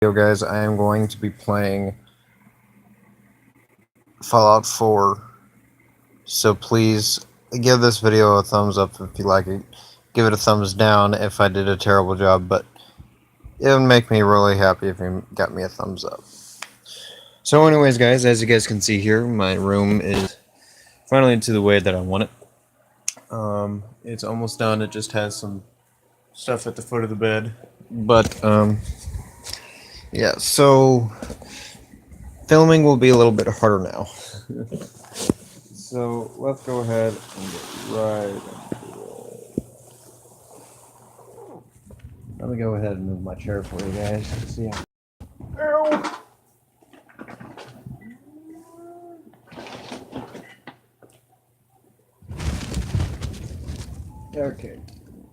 Yo guys, I am going to be playing Fallout 4, so please give this video a thumbs up if you like it. Give it a thumbs down if I did a terrible job, but it would make me really happy if you got me a thumbs up. So anyways guys, as you guys can see here, my room is finally to the way that I want it. It's almost done, it just has some stuff at the foot of the bed, but yeah, so filming will be a little bit harder now. So let's go ahead and get right into it. Let me go ahead and move my chair for you guys. See how. Ow! Okay,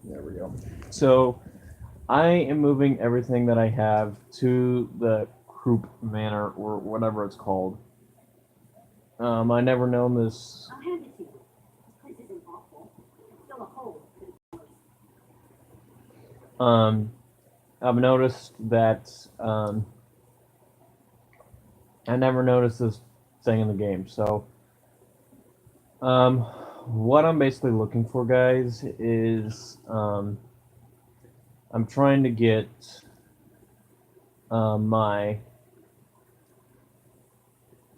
there we go. So I am moving everything that I have to the Croup Manor or whatever it's called. I never known this. I'll hand it to you. This place isn't awful. It's still a hole. I've noticed that I never noticed this thing in the game. So, what I'm basically looking for, guys, is I'm trying to get my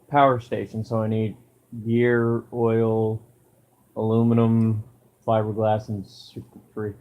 power station. So I need gear, oil, aluminum, fiberglass, and super free.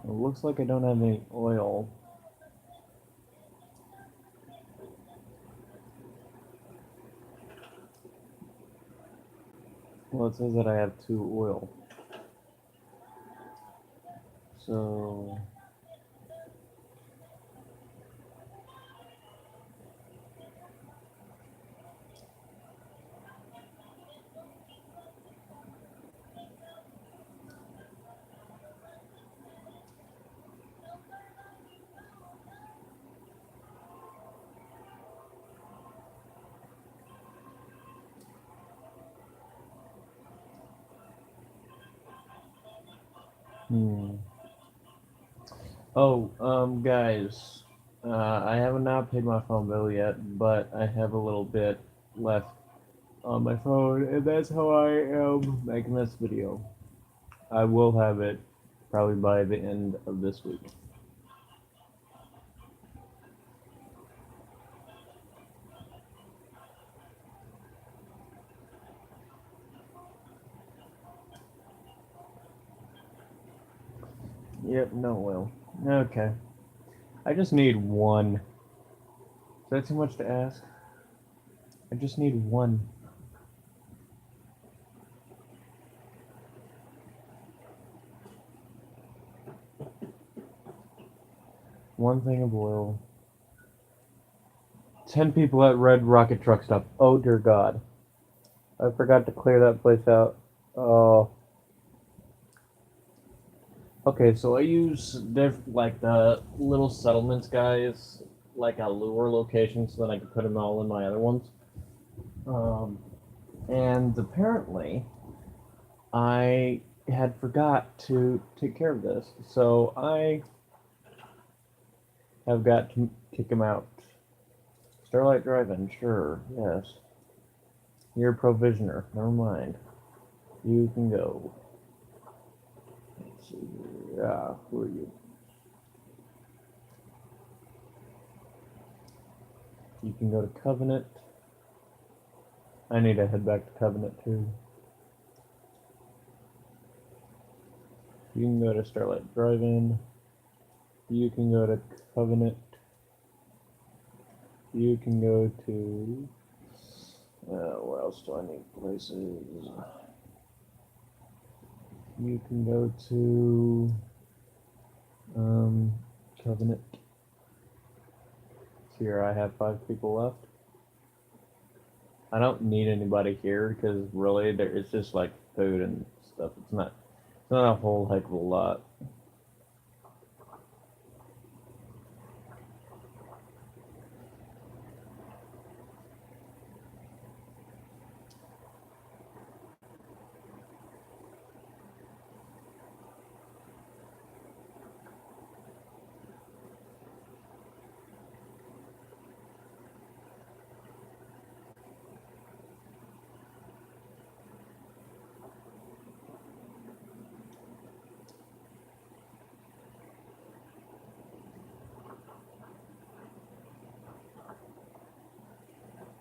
It looks like I don't have any oil. Well, it says that I have 2 oil. So... Oh, guys, I have not paid my phone bill yet, but I have a little bit left on my phone, and that's how I am making this video. I will have it probably by the end of this week. Yep, no oil. Okay. I just need one. Is that too much to ask? I just need one. One thing of oil. 10 people at Red Rocket Truck Stop. Oh dear God. I forgot to clear that place out. Oh. Okay, so I use like the little settlements, guys, like a lure location, so that I can put them all in my other ones. And apparently, I had forgot to take care of this, so I have got to kick him out. Starlight Drive-In, sure, yes. You're a provisioner. Never mind. You can go. Let's see here. Who are you? You can go to Covenant. I need to head back to Covenant too. You can go to Starlight Drive-In. You can go to Covenant. You can go to... where else do I need places? You can go to Covenant. Here I have 5 people left. I don't need anybody here because really it's just like food and stuff. It's not a whole heck of a lot.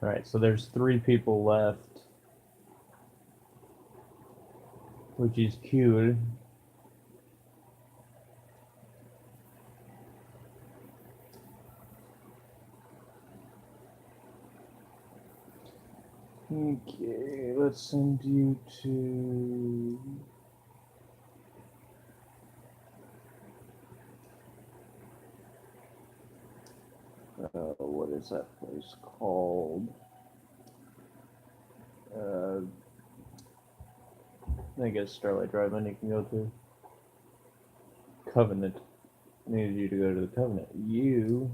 Alright, so there's 3 people left, which is cute. Okay, let's send you to... what is that place called? I guess Starlight Drive-In you can go to. Covenant. I needed you to go to the Covenant. You...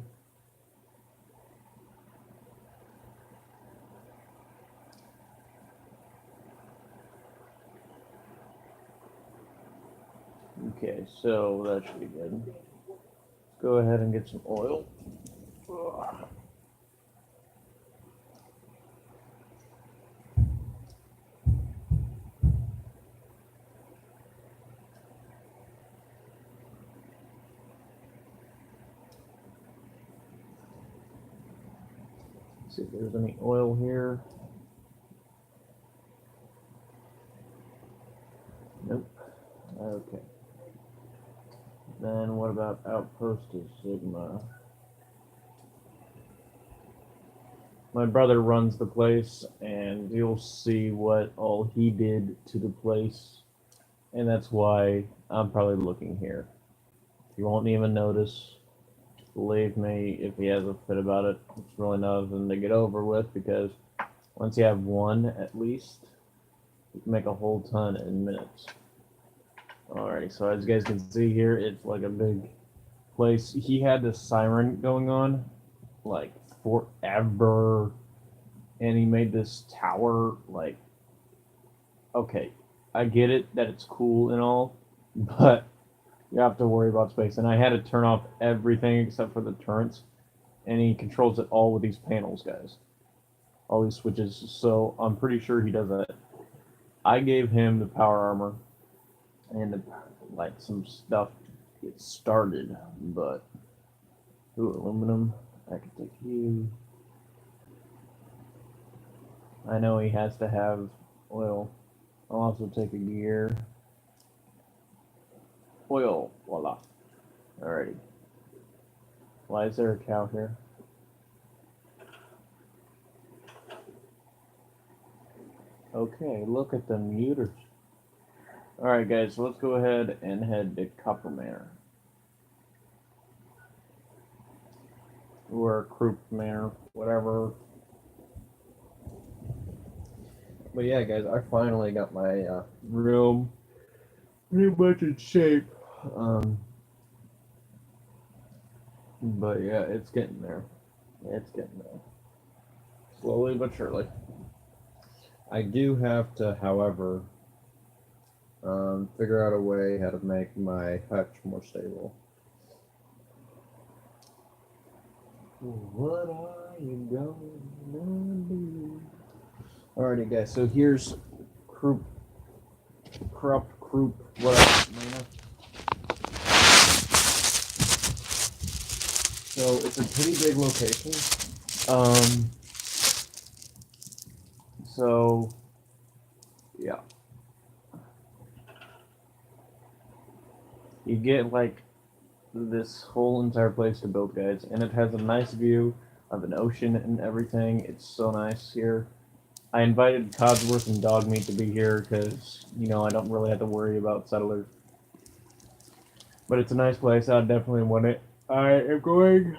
Okay, so that should be good. Let's go ahead and get some oil. Ugh. See if there's any oil here. Nope. Okay. Then what about Outpost of Sigma? My brother runs the place, and you'll see what all he did to the place, and that's why I'm probably looking here. You won't even notice. Believe me, if he has a fit about it, it's really nothing to get over with, because once you have one at least, you can make a whole ton in minutes. Alrighty, so as you guys can see here, it's like a big place. He had this siren going on like forever, and he made this tower like, okay, I get it that it's cool and all, but you have to worry about space. And I had to turn off everything except for the turrets, and he controls it all with these panels, guys. All these switches, so I'm pretty sure he does that. I gave him the power armor and like some stuff to get started, but aluminum, I can take you. I know he has to have oil. I'll also take a gear. Oil, voila. Alrighty. Why is there a cow here? Okay, look at the muters. Alright guys, so let's go ahead and head to Copper Manor. Or Croup Manor, whatever. But yeah guys, I finally got my room pretty much in shape. But yeah, it's getting there. It's getting there. Slowly but surely. I do have to, however, figure out a way how to make my hutch more stable. What are you gonna do? Alrighty, guys. So here's Croup, whatever. Manor. So it's a pretty big location. So yeah. You get like this whole entire place to build, guys, and it has a nice view of an ocean and everything. It's so nice here. I invited Codsworth and Dogmeat to be here because, you know, I don't really have to worry about settlers. But it's a nice place. I definitely want it. I am going...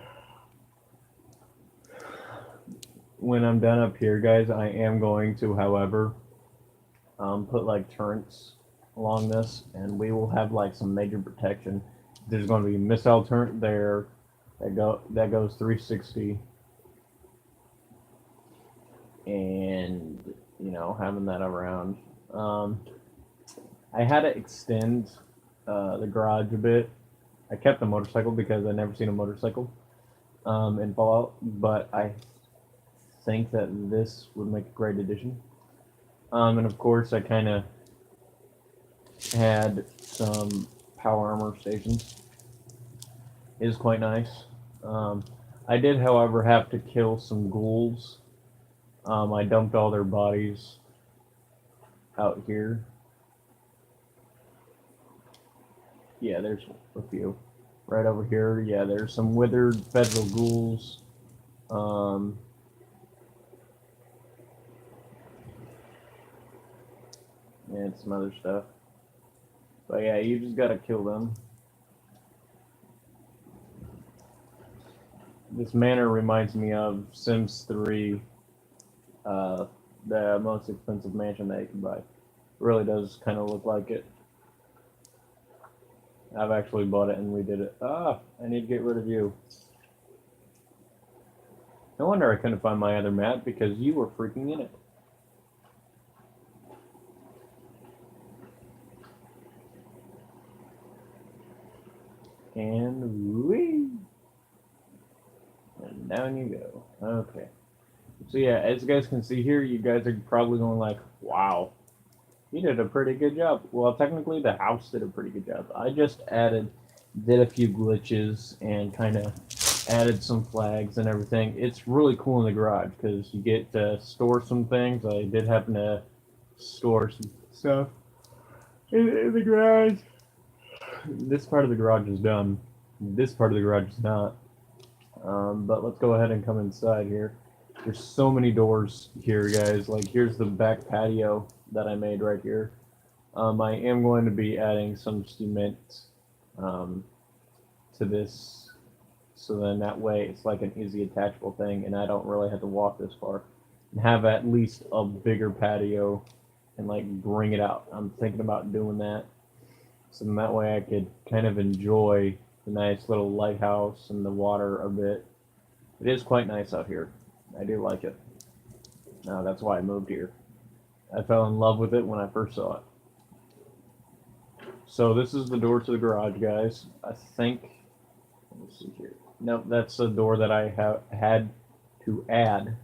When I'm done up here, guys, I am going to, however, put like turrets along this, and we will have like some major protection. There's going to be a missile turret there that goes 360, and you know, having that around. I had to extend the garage a bit. I kept the motorcycle because I never seen a motorcycle in Fallout, but I think that this would make a great addition. And of course, I kind of had some power armor stations. It is quite nice. I did, however, have to kill some ghouls. I dumped all their bodies out here. Yeah, there's a few. Right over here, yeah, there's some withered federal ghouls. And some other stuff. But yeah, you just gotta kill them. This manor reminds me of Sims 3, the most expensive mansion that you can buy. It really does kind of look like it. I've actually bought it and we did it. Ah, I need to get rid of you. No wonder I couldn't find my other map because you were freaking in it. And whee! And down you go. Okay. So yeah, as you guys can see here, you guys are probably going like, wow, you did a pretty good job. Well, technically the house did a pretty good job. I just did a few glitches and kind of added some flags and everything. It's really cool in the garage because you get to store some things. I did happen to store some stuff in the garage. This part of the garage is done. This part of the garage is not. But let's go ahead and come inside here. There's so many doors here, guys. Like, here's the back patio that I made right here. I am going to be adding some cement to this, so then that way it's like an easy attachable thing, and I don't really have to walk this far. And have at least a bigger patio and like bring it out. I'm thinking about doing that, so then that way I could kind of enjoy the nice little lighthouse and the water a bit. It is quite nice out here. I do like it. That's why I moved here. I fell in love with it when I first saw it. So this is the door to the garage, guys. I think, let me see here. Nope, that's the door that I had to add.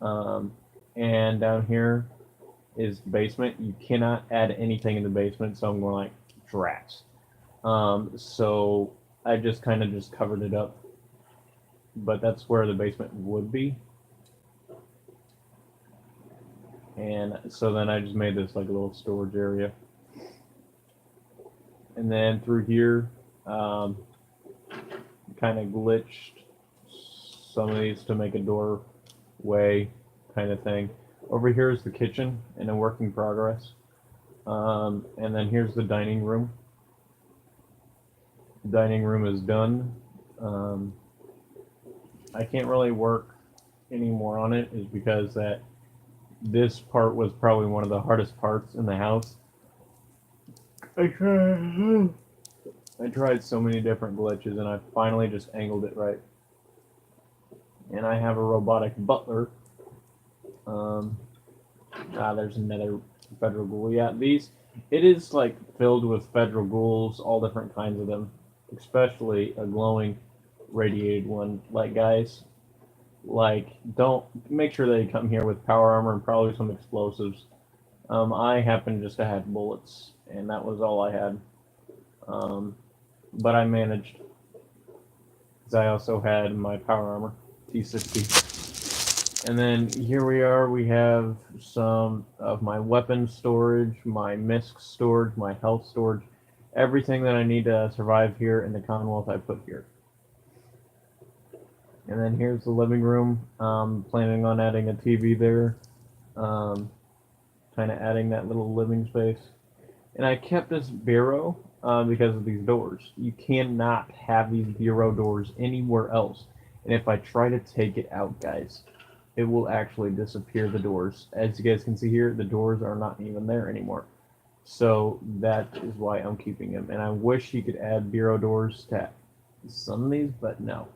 And down here is the basement. You cannot add anything in the basement, so I'm going like, drats. So I just kind of just covered it up. But that's where the basement would be. And so then I just made this like a little storage area. And then through here, kind of glitched some of these to make a doorway kind of thing. Over here is the kitchen in a work in progress. And then here's the dining room. The dining room is done. I can't really work anymore on it is because that this part was probably one of the hardest parts in the house. I tried so many different glitches and I finally just angled it right. And I have a robotic butler. There's another federal ghoul. Yeah, it is like filled with federal ghouls, all different kinds of them, especially a glowing radiated one. Like, guys, like, don't make sure they come here with power armor and probably some explosives. I happen just to have bullets, and that was all I had. But I managed, because I also had my power armor, T60. And then here we are, we have some of my weapon storage, my misc storage, my health storage, everything that I need to survive here in the Commonwealth I put here. And then here's the living room. Planning on adding a TV there. Kind of adding that little living space. And I kept this bureau because of these doors. You cannot have these bureau doors anywhere else. And if I try to take it out, guys, it will actually disappear the doors. As you guys can see here, the doors are not even there anymore. So that is why I'm keeping them. And I wish you could add bureau doors to some of these, but no.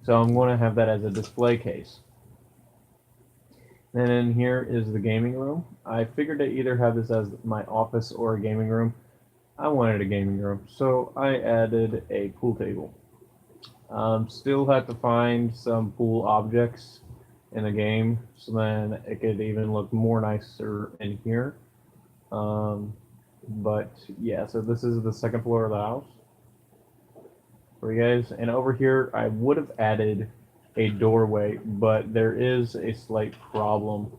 So I'm going to have that as a display case. And in here is the gaming room. I figured to either have this as my office or a gaming room. I wanted a gaming room, so I added a pool table. Still have to find some pool objects in the game, so then it could even look more nicer in here. But yeah, so this is the second floor of the house for you guys. And over here, I would have added a doorway, but there is a slight problem.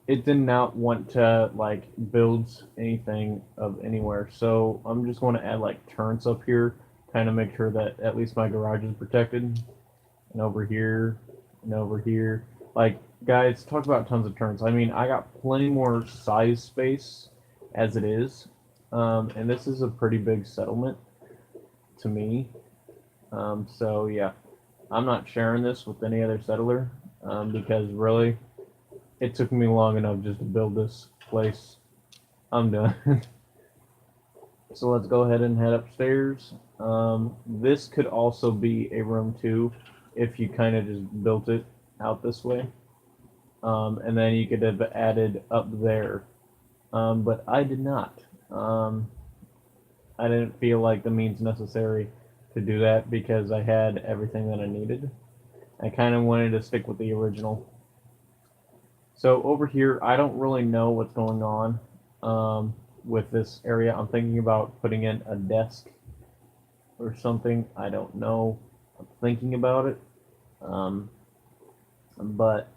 It did not want to like build anything of anywhere, so I'm just going to add like turrets up here, kind of make sure that at least my garage is protected. And over here, and over here. Like, guys, talk about tons of turrets. I mean, I got plenty more size space as it is, and this is a pretty big settlement to me. So yeah, I'm not sharing this with any other settler because really, it took me long enough just to build this place. I'm done. So let's go ahead and head upstairs. This could also be a room too, if you kind of just built it out this way. And then you could have added up there. But I did not. I didn't feel like the means necessary to do that because I had everything that I needed. I kind of wanted to stick with the original. So over here, I don't really know what's going on with this area. I'm thinking about putting in a desk or something. I don't know. I'm thinking about it. But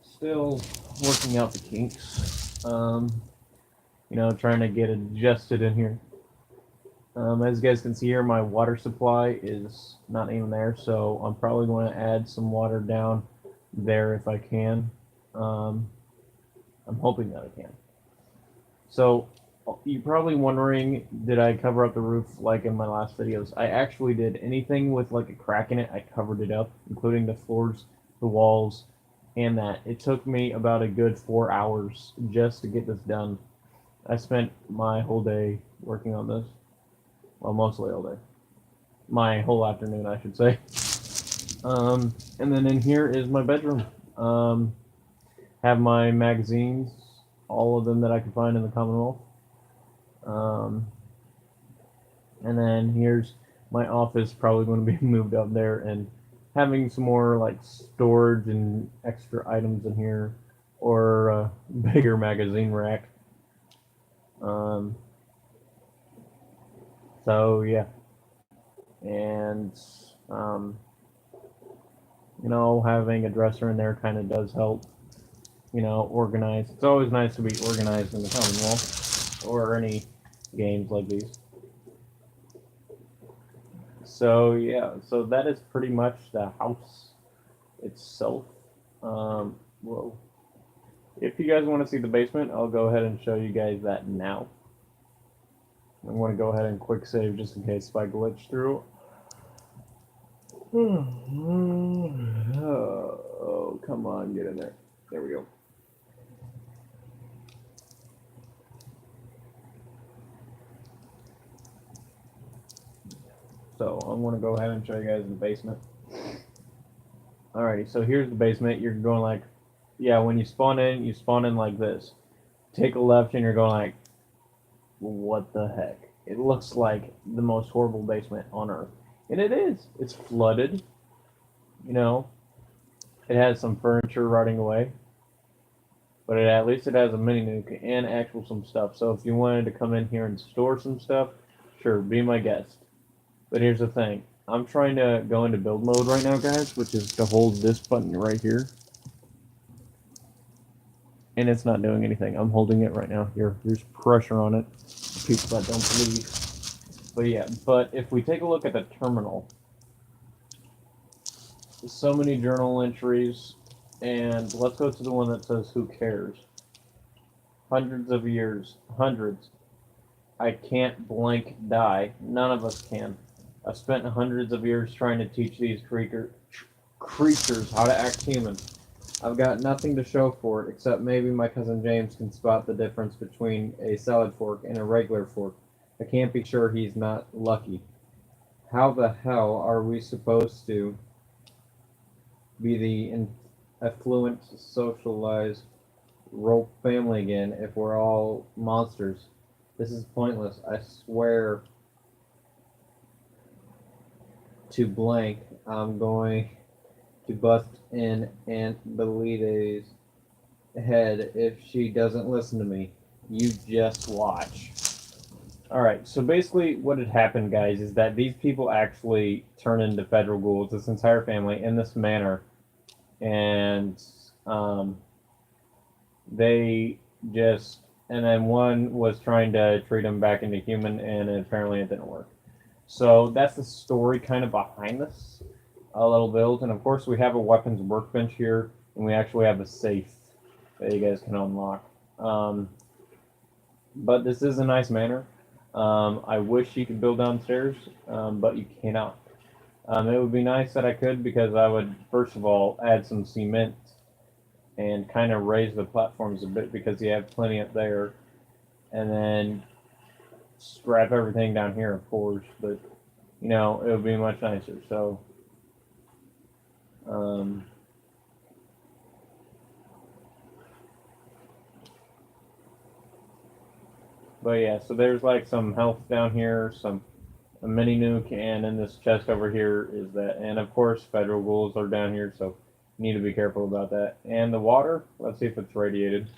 still working out the kinks. You know, trying to get adjusted in here. As you guys can see here, my water supply is not even there, so I'm probably going to add some water down there if I can. I'm hoping that I can. So, you're probably wondering, did I cover up the roof like in my last videos? I actually did. Anything with like a crack in it, I covered it up, including the floors, the walls, and that. It took me about a good 4 hours just to get this done. I spent my whole day working on this. Well, mostly all day. My whole afternoon, I should say. And then in here is my bedroom. Have my magazines, all of them that I could find in the Commonwealth. And then here's my office, probably going to be moved up there, and having some more like storage and extra items in here, or a bigger magazine rack. So yeah, and you know, having a dresser in there kind of does help. You know, organized. It's always nice to be organized in the Commonwealth or any games like these. So yeah, so that is pretty much the house itself. Whoa. If you guys want to see the basement, I'll go ahead and show you guys that now. I'm going to go ahead and quick save just in case if I glitch through. Oh, come on, get in there. There we go. So I'm going to go ahead and show you guys the basement. Alrighty, so here's the basement. You're going like, yeah, when you spawn in like this. Take a left and you're going like, what the heck? It looks like the most horrible basement on earth. And it is. It's flooded. You know, it has some furniture rotting away. But at least it has a mini nuke and actual some stuff. So if you wanted to come in here and store some stuff, sure, be my guest. But here's the thing. I'm trying to go into build mode right now, guys, which is to hold this button right here. and it's not doing anything. I'm holding it right now. Here, there's pressure on it. People that don't believe. But yeah, but if we take a look at the terminal, so many journal entries, and let's go to the one that says "Who cares?" Hundreds of years, hundreds. I can't blank die. None of us can. I've spent hundreds of years trying to teach these creatures how to act human. I've got nothing to show for it, except maybe my cousin James can spot the difference between a salad fork and a regular fork. I can't be sure he's not lucky. How the hell are we supposed to be the affluent, socialized rope family again if we're all monsters? This is pointless. I swear to blank, I'm going to bust in Aunt Belide's head if she doesn't listen to me. You just watch. Alright, so basically what had happened, guys, is that these people actually turn into federal ghouls, this entire family, in this manor. And they just... And then one was trying to treat them back into human, and apparently it didn't work. So that's the story kind of behind this little build. And of course we have a weapons workbench here, and we actually have a safe that you guys can unlock. But this is a nice manor. I wish you could build downstairs, but you cannot. It would be nice that I could, because I would, first of all, add some cement and kind of raise the platforms a bit, because you have plenty up there. And then scrap everything down here, of course. But, you know, it would be much nicer. So, but yeah, so there's like some health down here, a mini nuke, and in this chest over here is that. And of course, federal ghouls are down here, so you need to be careful about that. And the water, let's see if it's radiated.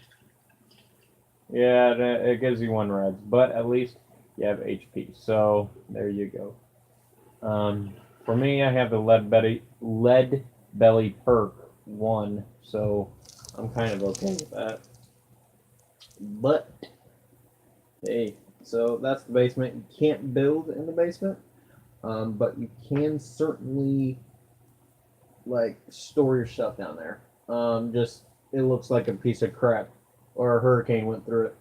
Yeah, it gives you 1 reds, but at least you have HP. So there you go. For me, I have the lead belly perk 1, so I'm kind of okay with that. But hey, so that's the basement. You can't build in the basement, but you can certainly like store your stuff down there. Just it looks like a piece of crap, or a hurricane went through it,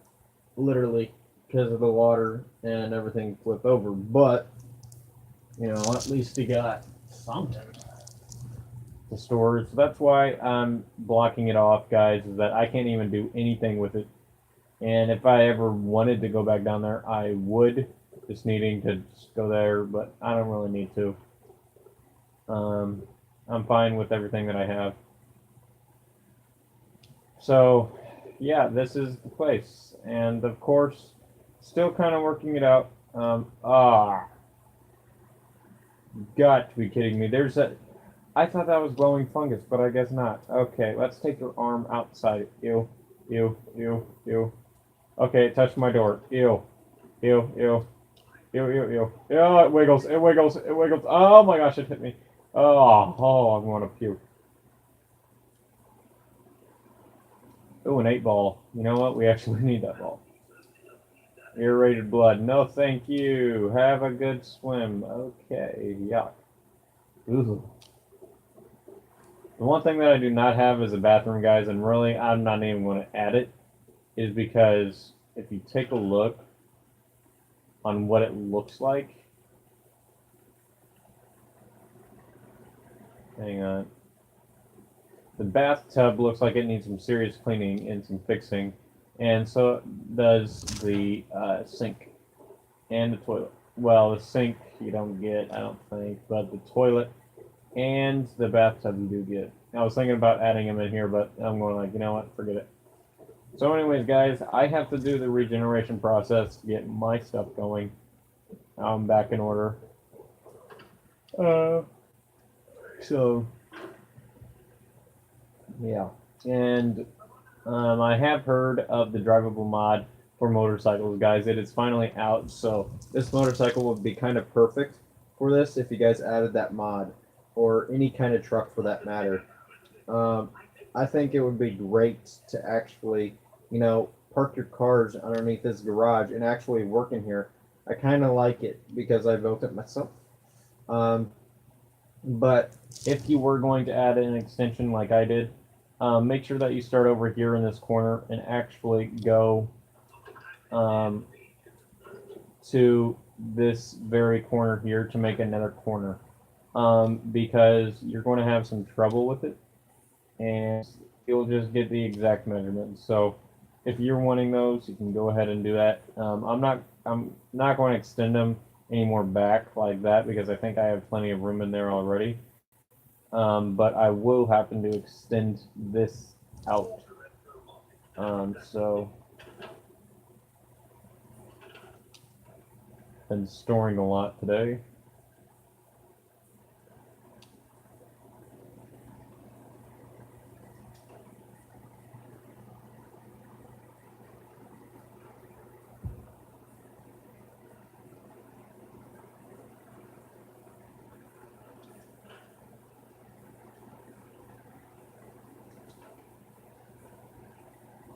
literally, because of the water and everything flipped over. But you know, at least you got something to store. So that's why I'm blocking it off, guys. Is that I can't even do anything with it. And if I ever wanted to go back down there, I would, just needing to just go there, but I don't really need to. I'm fine with everything that I have. So, yeah, this is the place. And of course, still kind of working it out. Got to be kidding me. I thought that was glowing fungus, but I guess not. Okay, let's take your arm outside. Ew, ew, ew, ew. Okay, it touched my door. Ew. Ew, ew. Ew, ew, ew. Ew, it wiggles, it wiggles, it wiggles. Oh my gosh, it hit me. Oh, I'm going to puke. Ooh, an 8-ball. You know what? We actually need that ball. Irritated blood. No, thank you. Have a good swim. Okay, yuck. Ooh. The one thing that I do not have is a bathroom, guys, and really, I'm not even going to add it, is because if you take a look on what it looks like, hang on, the bathtub looks like it needs some serious cleaning and some fixing, and so does the sink and the toilet. Well, the sink you don't get, I don't think, but the toilet and the bathtub you do get. I was thinking about adding them in here, but I'm going like, you know what, forget it. So anyways, guys, I have to do the regeneration process to get my stuff going. I'm back in order. So, yeah. And I have heard of the drivable mod for motorcycles, guys. It is finally out, so this motorcycle would be kind of perfect for this if you guys added that mod, or any kind of truck for that matter. I think it would be great to actually, park your cars underneath this garage and actually work in here. I kind of like it because I built it myself. Um, but if you were going to add an extension like I did, make sure that you start over here in this corner and actually go um, to this very corner here to make another corner, because you're going to have some trouble with it and you'll just get the exact measurements. So if you're wanting those, you can go ahead and do that. I'm not going to extend them any more back like that because I think I have plenty of room in there already. But I will happen to extend this out. So been storing a lot today.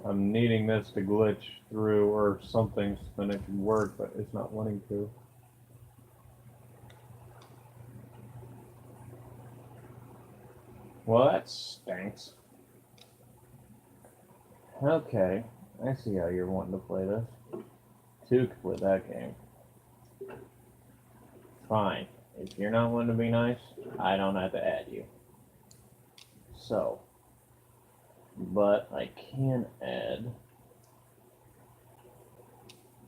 I'm needing this to glitch through or something so then it can work, but it's not wanting to. Well, that stinks. Okay, I see how you're wanting to play this. Two could play that game. Fine. If you're not wanting to be nice, I don't have to add you. So, but I can add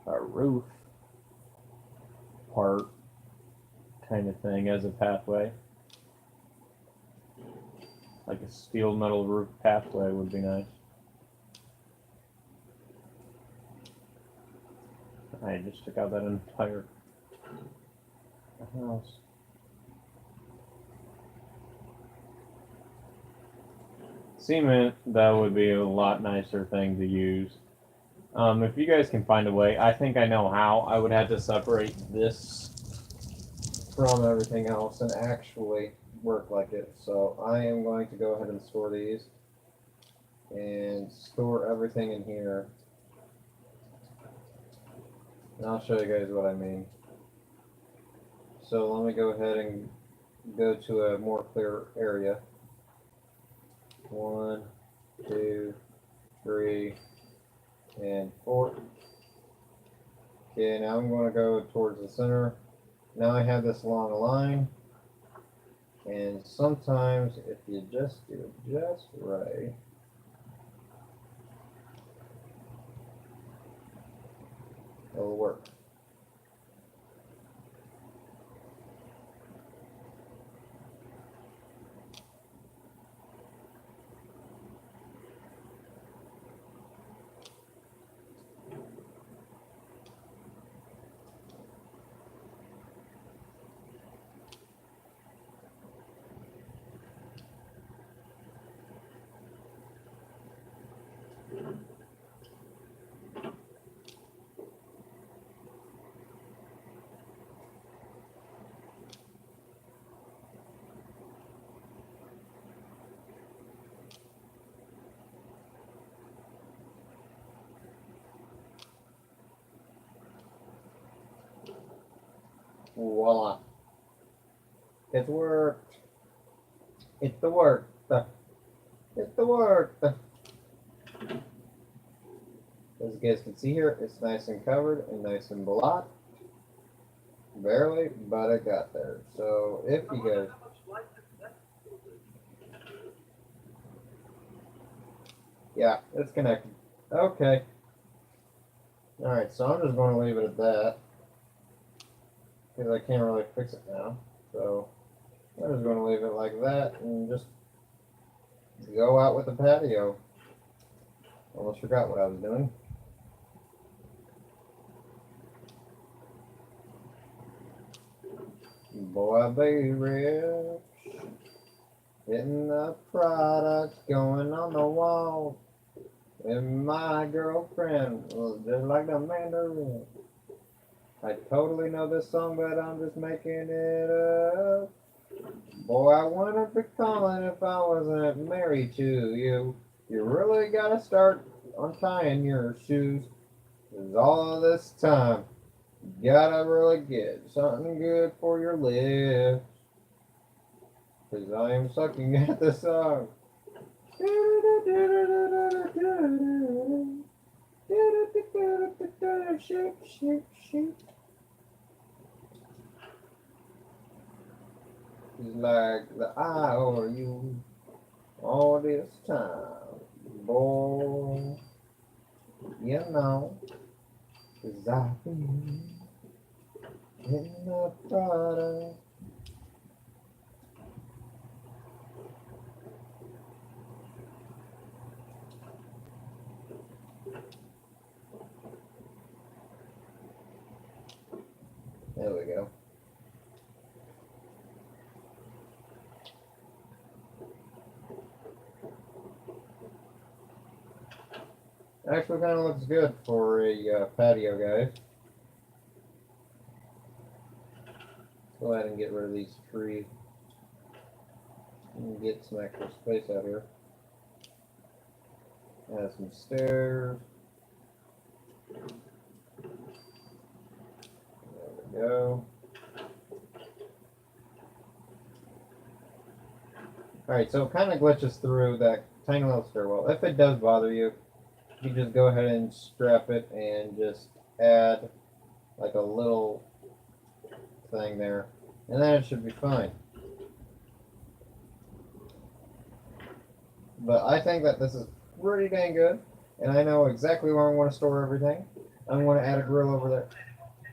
a roof part kind of thing as a pathway. Like a steel metal roof pathway would be nice. I just took out that entire house. Cement, that would be a lot nicer thing to use. If you guys can find a way, I think I know how. I would have to separate this from everything else and actually work like it. So I am going to go ahead and store these and store everything in here. And I'll show you guys what I mean. So let me go ahead and go to a more clear area. 1, 2, 3, and 4. Okay, now I'm going to go towards the center. Now I have this long line. And sometimes if you just do it just right, it'll work. Voila. It worked. It worked. It worked. As you guys can see here, it's nice and covered and nice and blocked. Barely, but it got there. So if you guys... Yeah, it's connected. Okay. Alright, so I'm just going to leave it at that. Because I can't really fix it now. So I'm just going to leave it like that and just go out with the patio. Almost forgot what I was doing. Boy, baby, getting the products going on the wall. And my girlfriend was just like the Manor. I totally know this song, but I'm just making it up. Boy, I wouldn't be calling if I wasn't married to you. You really gotta start untying your shoes. 'Cause all this time, you gotta really get something good for your lips. 'Cause I am sucking at the song. Shoot, shoot, shoot. It's like the I over you all this time. Boy, you know, 'cause I've been in the product. There we go. Actually, kind of looks good for a patio, guys. Go ahead and get rid of these trees and get some extra space out here. Add some stairs. There we go. Alright, so it kind of glitches through that tiny little stairwell. If it does bother you, you just go ahead and strap it and just add like a little thing there, and then it should be fine. But I think that this is pretty dang good, and I know exactly where I want to store everything. I'm going to add a grill over there.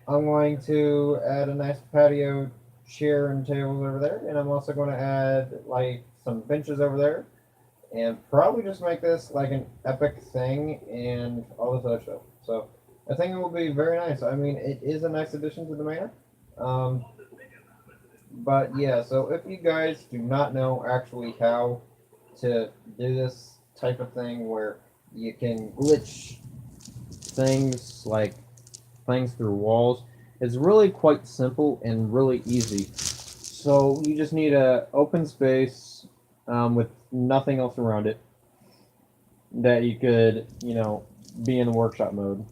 I'm going to add a nice patio chair and tables over there, and I'm also going to add like some benches over there, and probably just make this like an epic thing and all this other stuff. So I think it will be very nice. I mean, it is a nice addition to the manor. But yeah, so if you guys do not know actually how to do this type of thing where you can glitch things like things through walls, it's really quite simple and really easy. So you just need a open space with nothing else around it that you could, be in the workshop mode.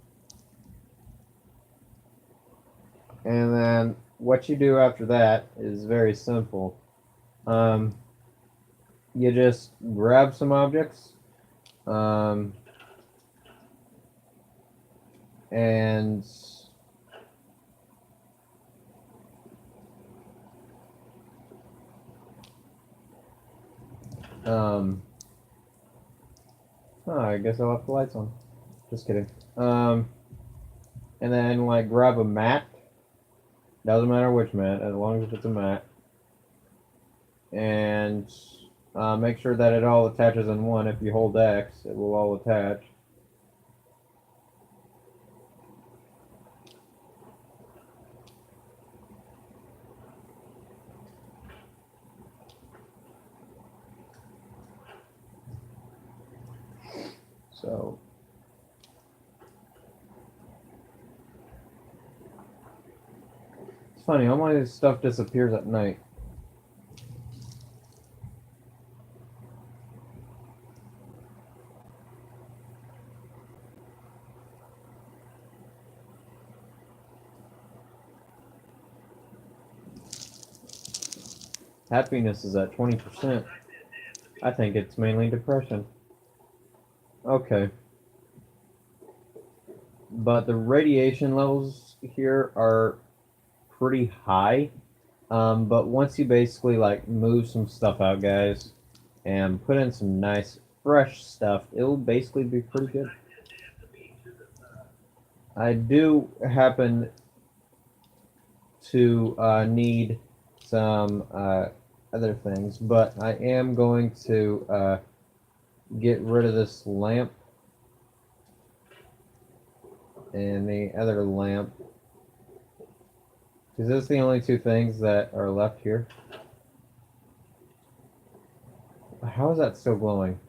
And then what you do after that is very simple. You just grab some objects and I guess I left the lights on. Just kidding. And then like grab a mat. Doesn't matter which mat, as long as it's a mat. And make sure that it all attaches in one. If you hold X, it will all attach. So it's funny, all my stuff disappears at night. Happiness is at 20%. I think it's mainly depression. Okay. But the radiation levels here are pretty high. But once you basically like move some stuff out, guys, and put in some nice fresh stuff, it'll basically be pretty good. I do happen to need some other things, but I am going to get rid of this lamp and the other lamp, because those are the only two things that are left here. How is that still glowing?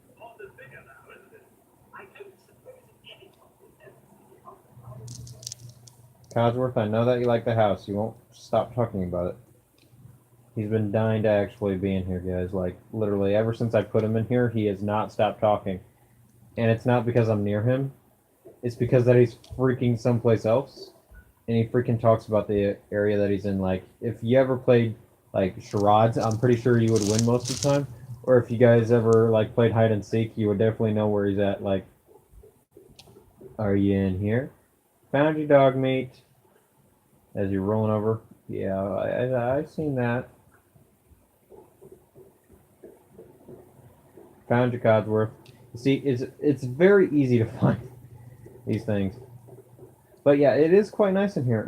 Codsworth, I know that you like the house. You won't stop talking about it. He's been dying to actually be in here, guys. Like, literally, ever since I put him in here, he has not stopped talking. And it's not because I'm near him. It's because that he's freaking someplace else. And he freaking talks about the area that he's in. Like, if you ever played, like, charades, I'm pretty sure you would win most of the time. Or if you guys ever, like, played hide and seek, you would definitely know where he's at. Like, are you in here? Found your dog meat. As you're rolling over. Yeah, I've seen that. Found your Codsworth. You see, it's very easy to find these things. But yeah, it is quite nice in here.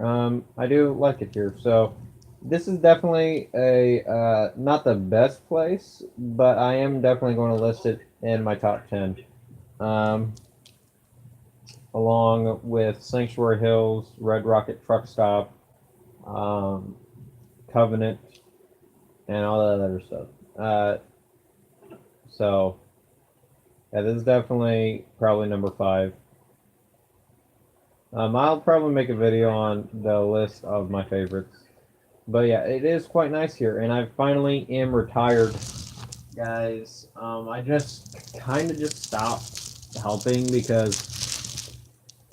I do like it here. So this is definitely a not the best place, but I am definitely going to list it in my top 10. Um, Along with Sanctuary Hills, Red Rocket Truck Stop, um, Covenant, and all that other stuff. So yeah, this is definitely probably number 5. I'll probably make a video on the list of my favorites. But yeah, it is quite nice here, and I finally am retired, guys. I just kind of just stopped helping because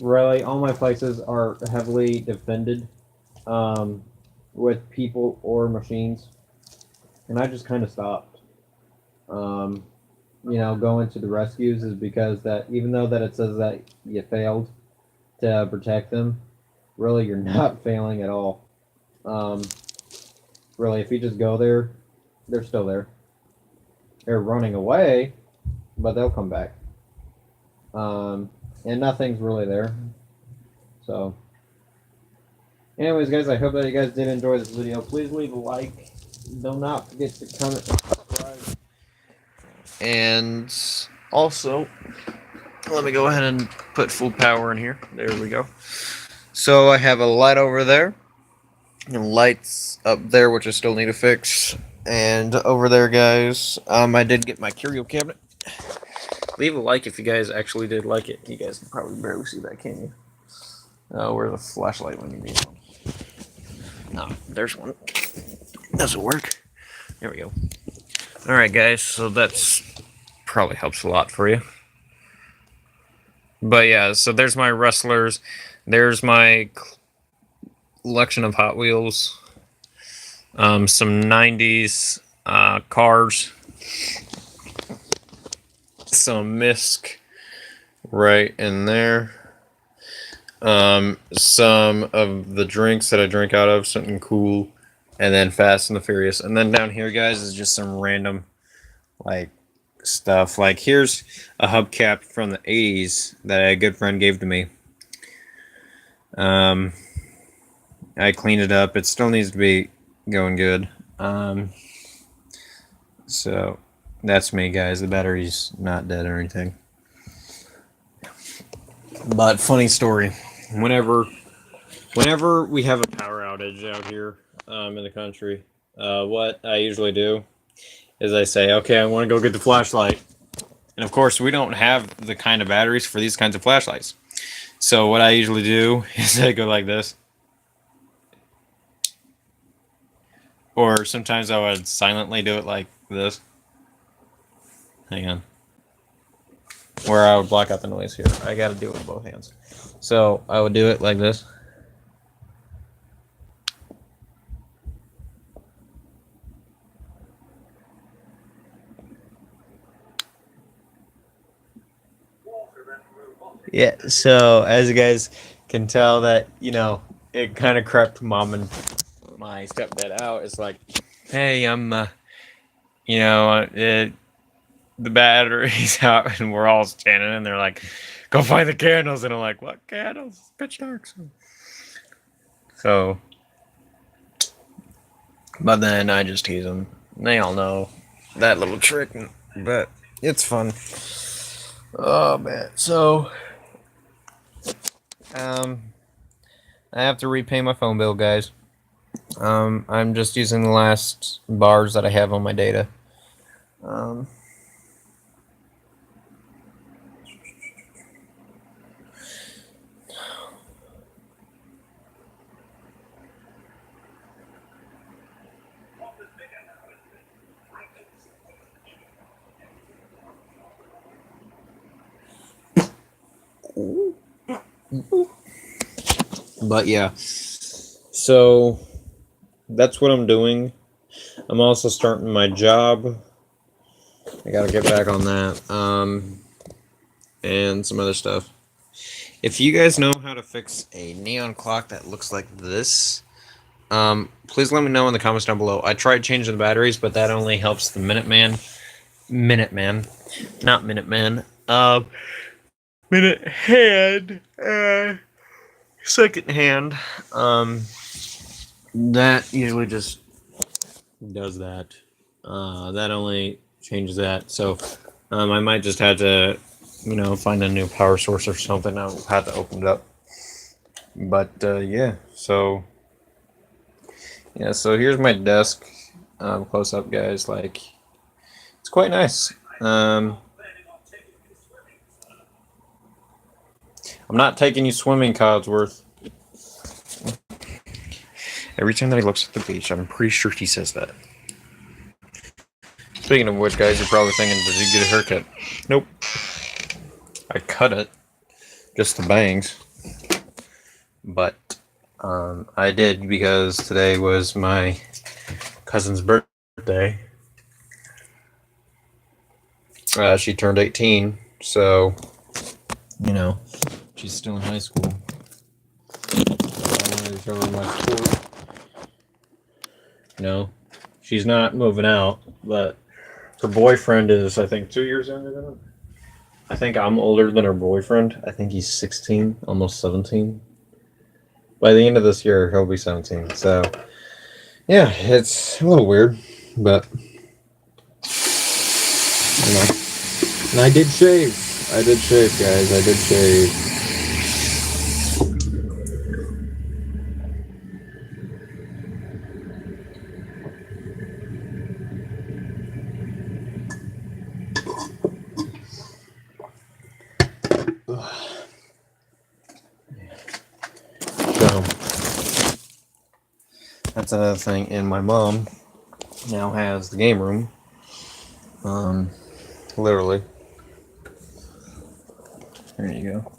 really all my places are heavily defended with people or machines, and I just kind of stopped. Um, going to the rescues is because that even though that it says that you failed to protect them, really you're not failing at all. Um, really, if you just go there, they're still there. They're running away, but they'll come back. And nothing's really there. So, anyways, guys, I hope that you guys did enjoy this video. Please leave a like. Do not forget to comment and subscribe. And also, let me go ahead and put full power in here. There we go. So I have a light over there, and lights up there, which I still need to fix. And over there, guys, I did get my curio cabinet. Leave a like if you guys actually did like it. You guys can probably barely see that, can you? Oh, where's the flashlight when you need one? No, there's one. Doesn't work. There we go. Alright, guys, so that's probably helps a lot for you. But yeah, so there's my wrestlers. There's my collection of Hot Wheels. Some 90s cars. Some Misk right in there. Some of the drinks that I drink out of, something cool. And then Fast and the Furious. And then down here, guys, is just some random, like, stuff. Like, here's a hubcap from the 80s that a good friend gave to me. I cleaned it up. It still needs to be going good. So that's me, guys. The battery's not dead or anything. But funny story. Whenever we have a power outage out here in the country, what I usually do is I say, okay, I want to go get the flashlight. And of course, we don't have the kind of batteries for these kinds of flashlights. So what I usually do is I go like this. Or sometimes I would silently do it like this. Hang on. Where I would block out the noise here. I gotta do it with both hands. So I would do it like this. Yeah, so as you guys can tell that, it kind of crept mom and my stepdad out. It's like, hey, the battery's out, and we're all standing, and they're like, go find the candles. And I'm like, what candles? It's pitch dark. So, but then I just tease them. They all know that little trick, but it's fun. Oh, man. So, I have to repay my phone bill, guys. I'm just using the last bars that I have on my data. But yeah, so that's what I'm doing. I'm also starting my job. I gotta get back on that. And some other stuff. If you guys know how to fix a neon clock that looks like this, please let me know in the comments down below. I tried changing the batteries, but that only helps the Minuteman, not Minuteman. Minute hand, second hand. That usually just does that. That only changes that. So, I might just have to, find a new power source or something. I'll have to open it up. But yeah, so here's my desk. Close up, guys. Like, it's quite nice. I'm not taking you swimming, Codsworth. Every time that he looks at the beach, I'm pretty sure he says that. Speaking of which, guys, you're probably thinking, did you get a haircut? Nope. I cut it. Just the bangs. But I did because today was my cousin's birthday. She turned 18, so, she's still in high school. I wanted to show her my sport. She's not moving out, but her boyfriend is, I think, 2 years younger than her. I think I'm older than her boyfriend. I think he's 16, almost 17. By the end of this year, he'll be 17. So, yeah, it's a little weird, but, And I did shave. Guys. I did shave. So, that's another thing. And my mom now has the game room. Literally. There you go.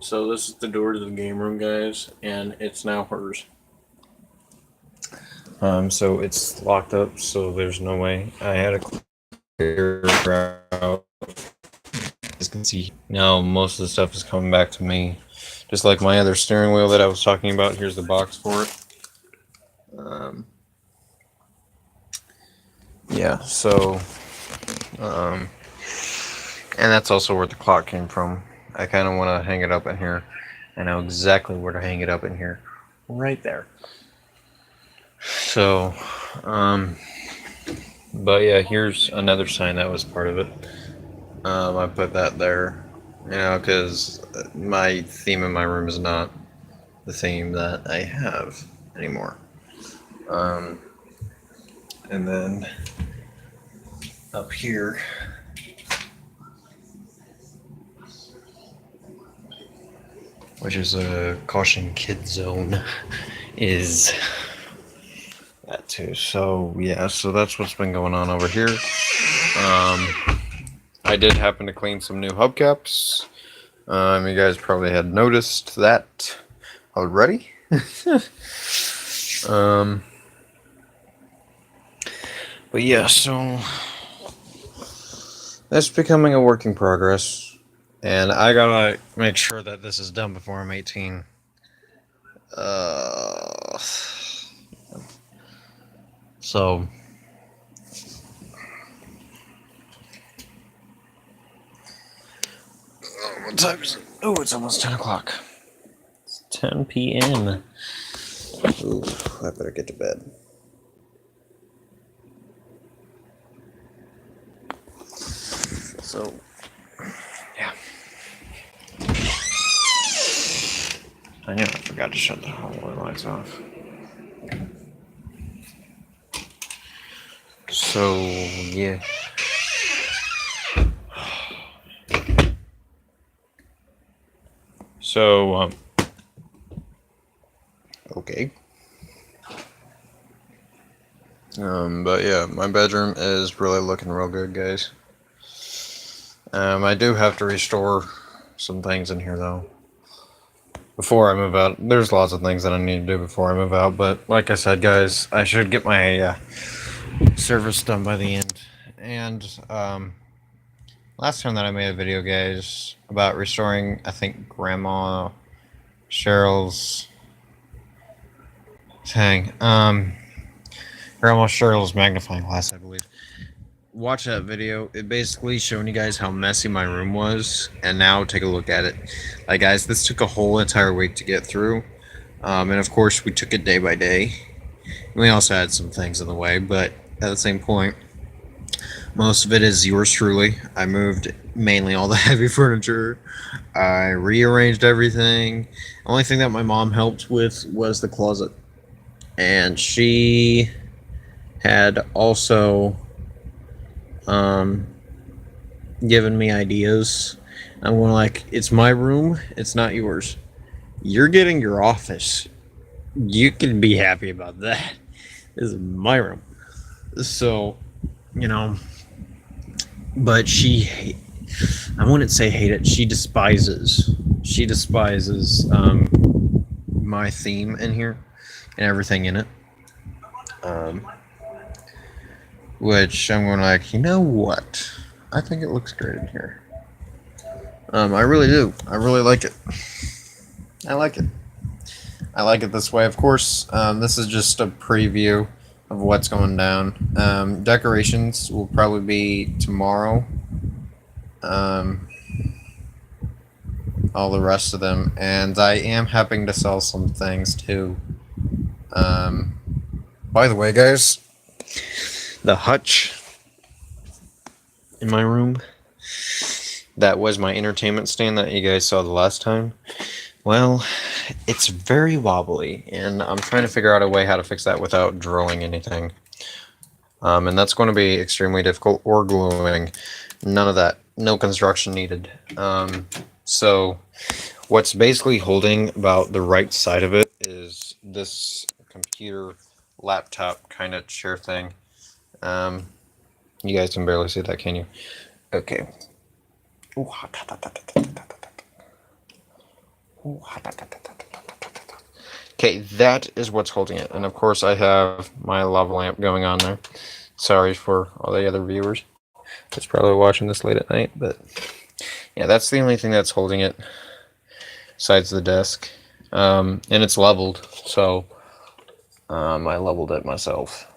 So this is the door to the game room, guys, and it's now hers. So it's locked up, so there's no way. I had to clear it out. As you can see, now most of the stuff is coming back to me. Just like my other steering wheel that I was talking about. Here's the box for it. Yeah, so, and that's also where the clock came from. I kind of want to hang it up in here. I know exactly where to hang it up in here. Right there. So, but yeah, here's another sign that was part of it. I put that there, because my theme in my room is not the theme that I have anymore. And then up here, which is a caution kid zone, is that too. So yeah, so that's what's been going on over here. I did happen to clean some new hubcaps. You guys probably had noticed that already. But yeah, so that's becoming a work in progress, and I gotta make sure that this is done before I'm 18. So what time is it? Oh, it's almost 10 o'clock. It's 10 p.m. Ooh, I better get to bed. So, yeah. I know I forgot to shut the hallway lights off. So, yeah. So, okay. But yeah, my bedroom is really looking real good, guys. I do have to restore some things in here, though. before I move out. There's lots of things that I need to do before I move out, but like I said, guys, I should get my service done by the end. And last time that I made a video, guys, about restoring, I think, Grandma Cheryl's thing. Grandma Cheryl's magnifying glass, I believe. Watch that video. It basically showing you guys how messy my room was, and now take a look at it. Like, guys, this took a whole entire week to get through, and of course we took it day by day. We also had some things in the way, but at the same point, most of it is yours truly. I moved mainly all the heavy furniture. I rearranged everything. The only thing that my mom helped with was the closet, and she had also given me ideas. I'm going like, it's my room, it's not yours. You're getting your office. You can be happy about that. This is my room. So, you know, but I wouldn't say hate it. She despises my theme in here and everything in it. Which I'm going like, you know what? I think it looks great in here. I really do. I really like it. I like it. I like it this way. Of course, this is just a preview of what's going down. Decorations will probably be tomorrow. All the rest of them. And I am having to sell some things too. By the way, guys, the hutch in my room, that was my entertainment stand that you guys saw the last time. Well, it's very wobbly, and I'm trying to figure out a way how to fix that without drilling anything. And that's going to be extremely difficult, or gluing. None of that. No construction needed. So what's basically holding about the right side of it is this computer laptop kind of chair thing. You guys can barely see that, can you? Okay. Okay, that is what's holding it. And of course I have my lava lamp going on there. Sorry for all the other viewers that's probably watching this late at night, but yeah, that's the only thing that's holding it besides the desk. And it's leveled, so I leveled it myself.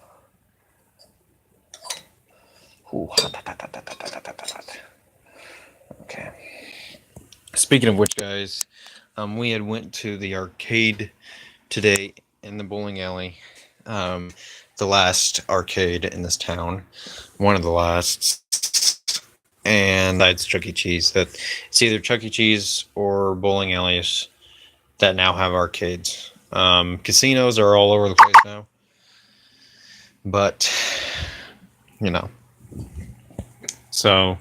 Okay. Speaking of which, guys, we had went to the arcade today in the bowling alley. The last arcade in this town, one of the last. And it's Chuck E. Cheese. That it's either Chuck E. Cheese or bowling alleys that now have arcades. Casinos are all over the place now, but you know. So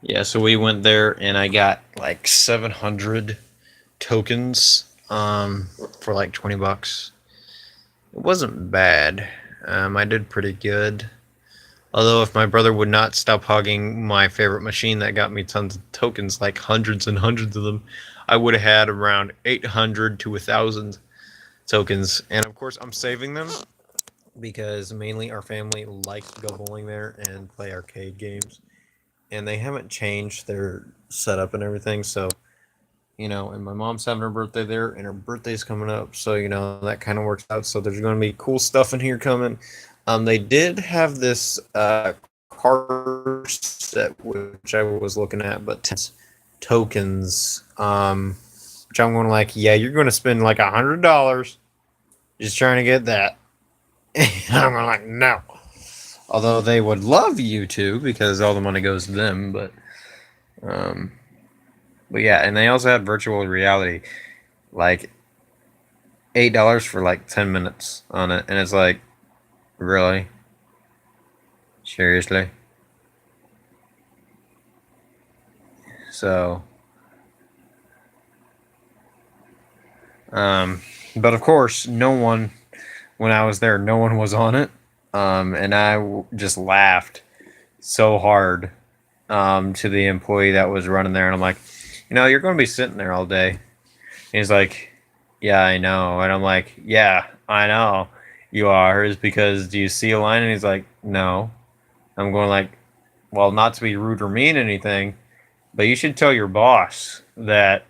yeah, so we went there, and I got like 700 tokens for like $20. It wasn't bad. I did pretty good. Although if my brother would not stop hogging my favorite machine that got me tons of tokens, like hundreds and hundreds of them, I would have had around 800 to 1,000 tokens. And of course, I'm saving them because mainly our family likes to go bowling there and play arcade games. And they haven't changed their setup and everything, so, you know, and my mom's having her birthday there, and her birthday's coming up, so, you know, that kind of works out. So there's going to be cool stuff in here coming. They did have this card set, which I was looking at, but tokens, which I'm going like, yeah, you're going to spend like $100 just trying to get that. And I'm going like, no. Although they would love you to, because all the money goes to them, but yeah, and they also had virtual reality, like $8 for like 10 minutes on it, and it's like, really? Seriously? So, but of course, no one, when I was there, no one was on it, and I just laughed so hard to the employee that was running there, and I'm like, you're going to be sitting there all day. And he's like, yeah, I know. And I'm like, yeah, I know you are. Is because do you see a line? And he's like, no. I'm going like, well, not to be rude or mean anything, but you should tell your boss that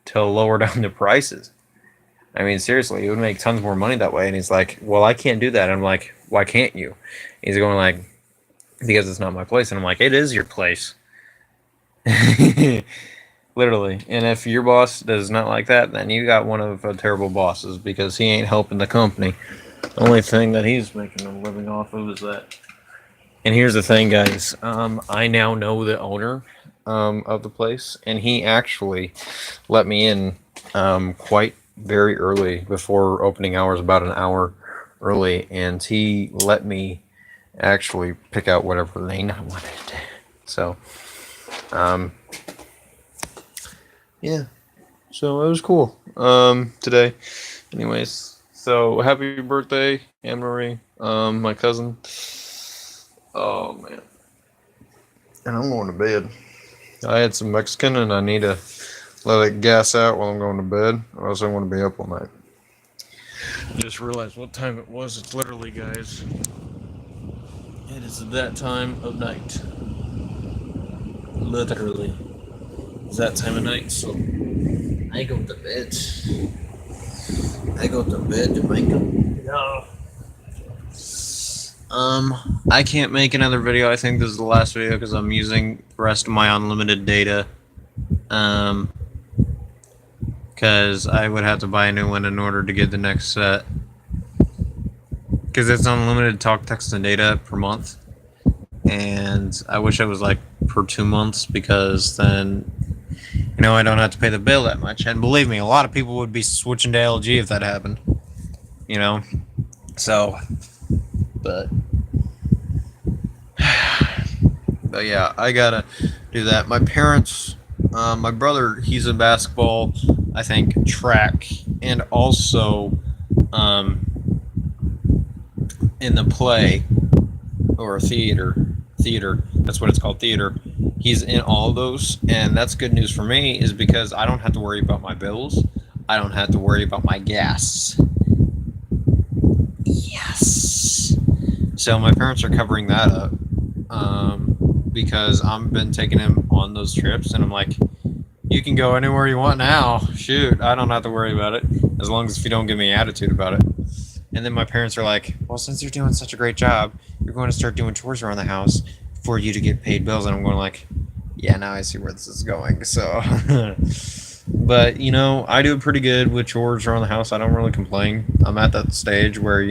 to lower down the prices. I mean, seriously, you would make tons more money that way. And he's like, well, I can't do that. And I'm like, why can't you? He's going like, because it's not my place. And I'm like, it is your place. Literally. And if your boss does not like that, then you got one of terrible bosses because he ain't helping the company. The only thing that he's making a living off of is that. And here's the thing, guys. I now know the owner of the place, and he actually let me in quite very early before opening hours, about an hour early, and he let me actually pick out whatever lane I wanted. So, yeah. So it was cool today. Anyways, so happy birthday, Anne Marie, my cousin. Oh man. And I'm going to bed. I had some Mexican and I need to let it gas out while I'm going to bed, or else I'm going to be up all night. I just realized what time it was. It's literally, guys, it is that time of night. Literally. It's that time of night, so I go to bed. I go to bed to make them. No. I can't make another video. I think this is the last video because I'm using the rest of my unlimited data. Because I would have to buy a new one in order to get the next set. Because it's unlimited talk, text, and data per month. And I wish it was like per 2 months because then, I don't have to pay the bill that much. And believe me, a lot of people would be switching to LG if that happened. So, but yeah, I gotta do that. My parents, my brother, he's in basketball, I think track, and also in the play or theater. That's what it's called, theater. He's in all those, and that's good news for me, is because I don't have to worry about my bills. I don't have to worry about my gas. Yes. So my parents are covering that up. Because I've been taking him on those trips, and I'm like, you can go anywhere you want now. Shoot, I don't have to worry about it, as long as if you don't give me attitude about it. And then my parents are like, well, since you're doing such a great job, you're going to start doing chores around the house for you to get paid bills. And I'm going like, yeah, now I see where this is going. So, but, I do pretty good with chores around the house. I don't really complain. I'm at that stage where,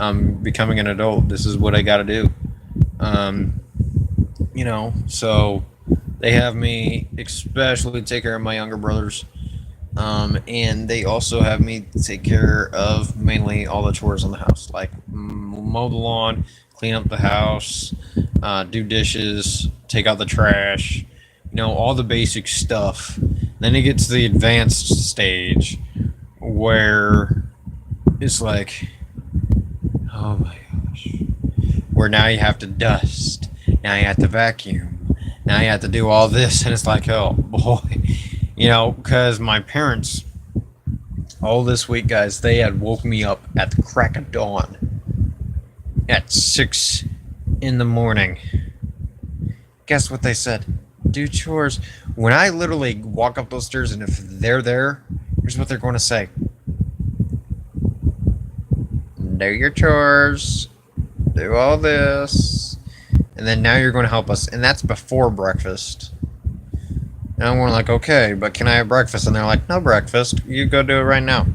I'm becoming an adult. This is what I got to do. So they have me especially take care of my younger brothers. And they also have me take care of mainly all the chores on the house, like mow the lawn, clean up the house, do dishes, take out the trash, all the basic stuff. Then it gets to the advanced stage where it's like, oh my gosh, where now you have to dust, now you have to vacuum, now you have to do all this, and it's like, oh boy. Because my parents, all this week, guys, they had woke me up at the crack of dawn at 6 in the morning. Guess what they said? Do chores. When I literally walk up those stairs, and if they're there, here's what they're going to say. Do your chores. Do all this. And then now you're going to help us. And that's before breakfast. And I'm going like, okay, but can I have breakfast? And they're like, no breakfast. You go do it right now.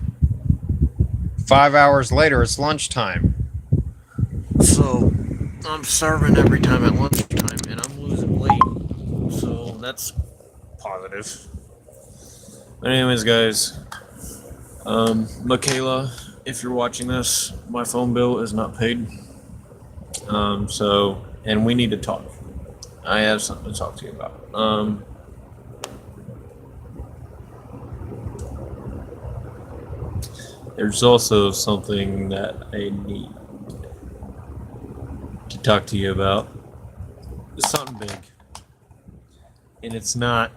5 hours later, it's lunchtime. So I'm starving every time at lunchtime, and I'm losing weight. So that's positive. But anyways, guys, Michaela, if you're watching this, my phone bill is not paid. And we need to talk. I have something to talk to you about. There's also something that I need to talk to you about. It's something big. And it's not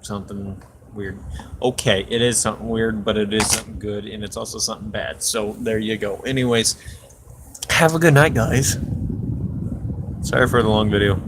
something weird. Okay, it is something weird, but it is something good, and it's also something bad. So there you go. Anyways, have a good night, guys. Sorry for the long video.